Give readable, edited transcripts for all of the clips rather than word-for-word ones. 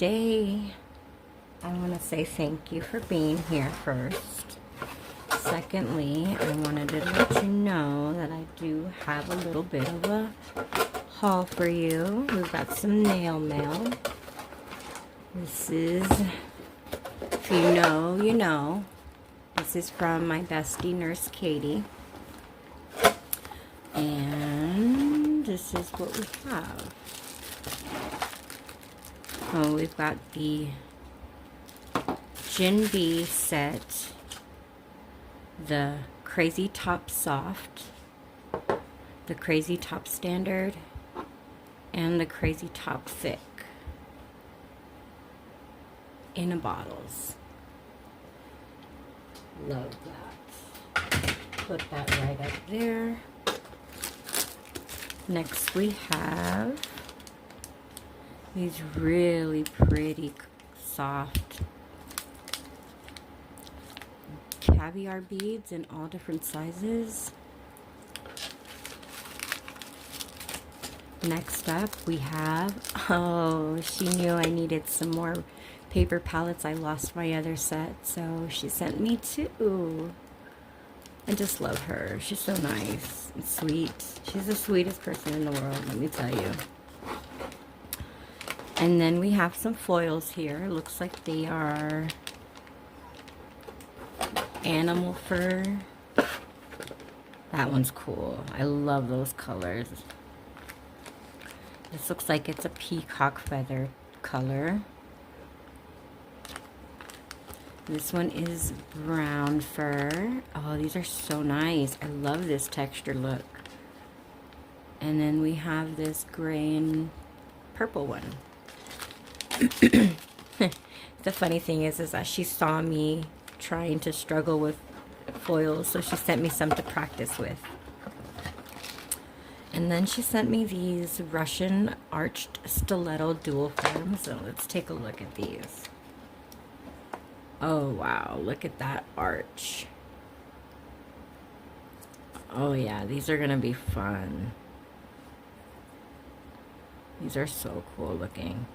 today I want to say thank you for being here first. Secondly, I wanted to let you know that I do have a little bit of a haul for you. We've got some nail mail. This is, if you know, you know. This is from my bestie, Nurse Katie. And this is what we have. Oh, we've got the Gin B set, the Crazy Top Soft, the Crazy Top Standard, and the Crazy Top Thick in bottles. Love that. Put that right up there. Next we have these really pretty soft caviar beads in all different sizes. Next up we have, oh, she knew I needed some more paper palettes. I lost my other set, so she sent me two. I just love her. She's so nice and sweet. She's the sweetest person in the world, let me tell you. And then we have some foils here. Looks like they are animal fur. That one's cool. I love those colors. This looks like it's a peacock feather color. This one is brown fur. Oh, these are so nice. I love this texture look. And then we have this gray and purple one. The funny thing is that she saw me trying to struggle with foils, so she sent me some to practice with. And then she sent me these Russian arched stiletto dual forms. So let's take a look at these. Oh wow, look at that arch. Oh yeah, these are gonna be fun. These are so cool looking.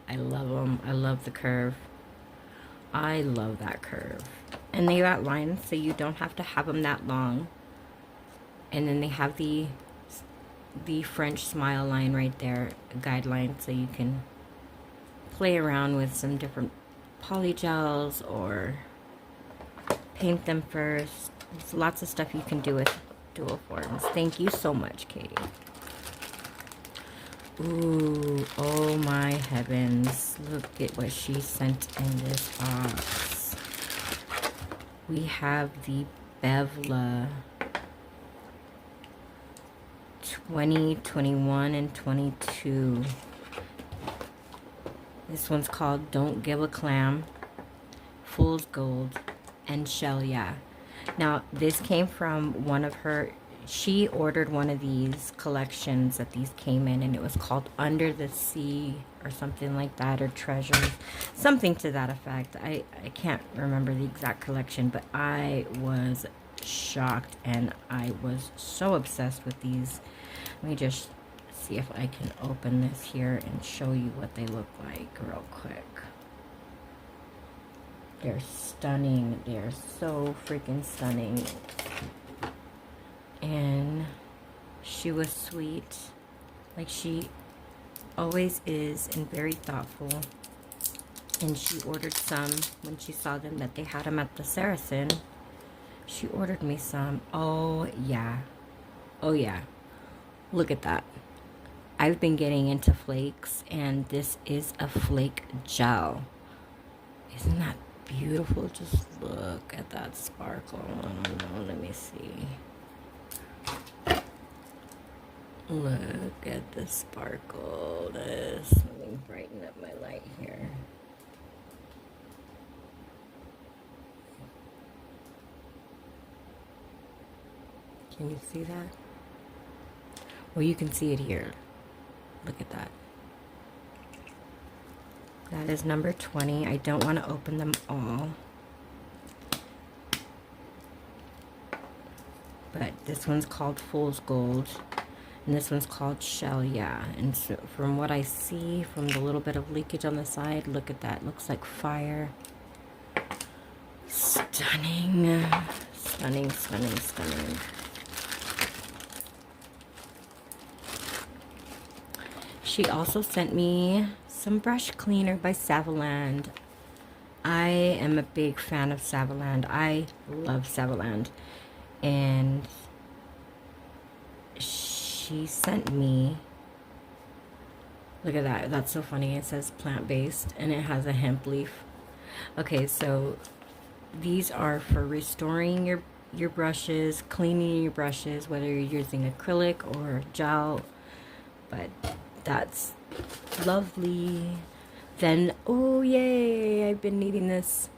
I love them. I love the curve. I love that curve. And they got lines, so you don't have to have them that long. And then they have the French smile line right there, a guideline, so you can play around with some different polygels or paint them first. There's lots of stuff you can do with dual forms. Thank you so much, Katie. Ooh, oh my heavens. Look at what she sent in this box. We have the Bevla 20, 21, and 22. This one's called Don't Give a Clam, Fool's Gold, and Shell Ya. Now, this came from one of her, she ordered one of these collections that these came in, and it was called Under the Sea or something like that, or Treasures, something to that effect. I can't remember the exact collection, but I was shocked and I was so obsessed with these. Let me just see if I can open this here and show you what they look like real quick. They're stunning. They're so freaking stunning. And she was sweet, like she always is, and very thoughtful. And she ordered some when she saw them, that they had them at the Saracen. She ordered me some. Oh yeah, oh yeah, look at that. I've been getting into flakes, and this is a flake gel. Isn't that beautiful? Just look at that sparkle. I don't know, let me see. Look at the sparkle. Let me brighten up my light here. Can you see that? Well, you can see it here. Look at that. That is number 20. I don't want to open them all. But This one's called Fool's Gold. And this one's called Shell, yeah. And so from what I see, from the little bit of leakage on the side, look at that. Looks like fire. Stunning. Stunning, stunning, stunning. She also sent me some brush cleaner by Savaland. I am a big fan of Savaland. I love Savaland. And she sent me, look at that, that's so funny. It says plant-based and it has a hemp leaf. Okay, so these are for restoring your brushes, cleaning your brushes, whether you're using acrylic or gel. But that's lovely. Then, oh yay, I've been needing this.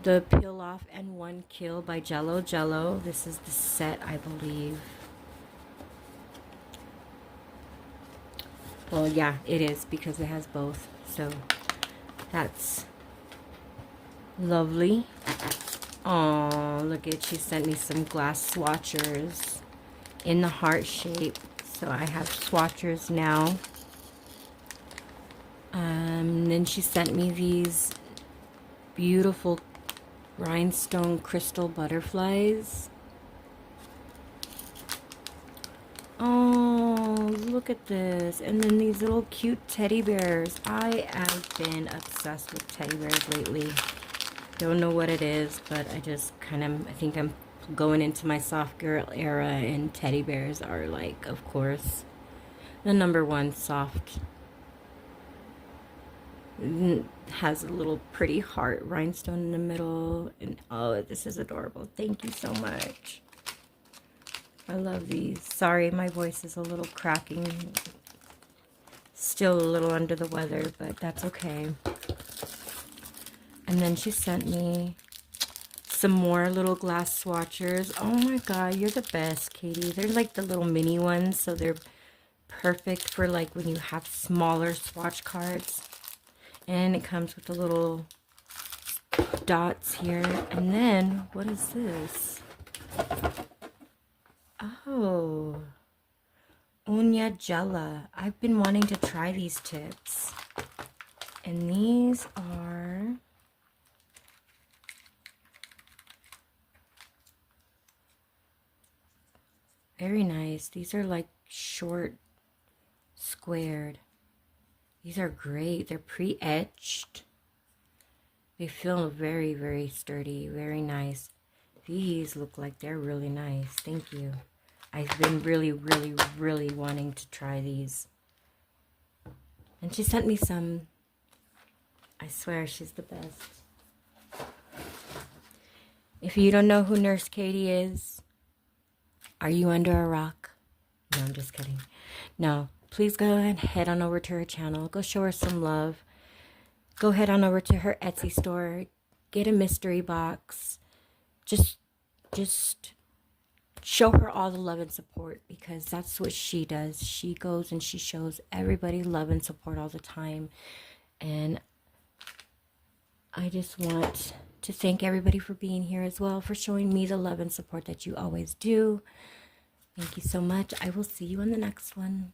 The Peel Off and One Kill by Jello Jello. This is the set, I believe. Well, yeah, it is because it has both. So that's lovely. Oh, look at, she sent me some glass swatchers in the heart shape. So I have swatchers now. Then she sent me these beautiful rhinestone crystal butterflies. Oh, look at this. And then these little cute teddy bears. I have been obsessed with teddy bears lately. Don't know what it is, but I just kind of, I think I'm going into my soft girl era, and teddy bears are like, of course, the #1 soft. Has a little pretty heart rhinestone in the middle, and oh, this is adorable. Thank you so much. I love these. Sorry, my voice is a little cracking. Still a little under the weather, but that's okay. And then she sent me some more little glass swatchers. Oh my god, you're the best, Katie. They're like the little mini ones, so they're perfect for like when you have smaller swatch cards. And it comes with the little dots here. And then, what is this? Oh, Uña Gela. I've been wanting to try these tips. And these are very nice. These are like short, squared. These are great. They're pre-etched. They feel very, very sturdy. Very nice. These look like they're really nice. Thank you. I've been really, really, really wanting to try these. And she sent me some. I swear she's the best. If you don't know who Nurse Katie is, are you under a rock? No, I'm just kidding. No. Please go ahead and head on over to her channel. Go show her some love. Go head on over to her Etsy store. Get a mystery box. Just show her all the love and support, because that's what she does. She goes and she shows everybody love and support all the time. And I just want to thank everybody for being here as well, for showing me the love and support that you always do. Thank you so much. I will see you on the next one.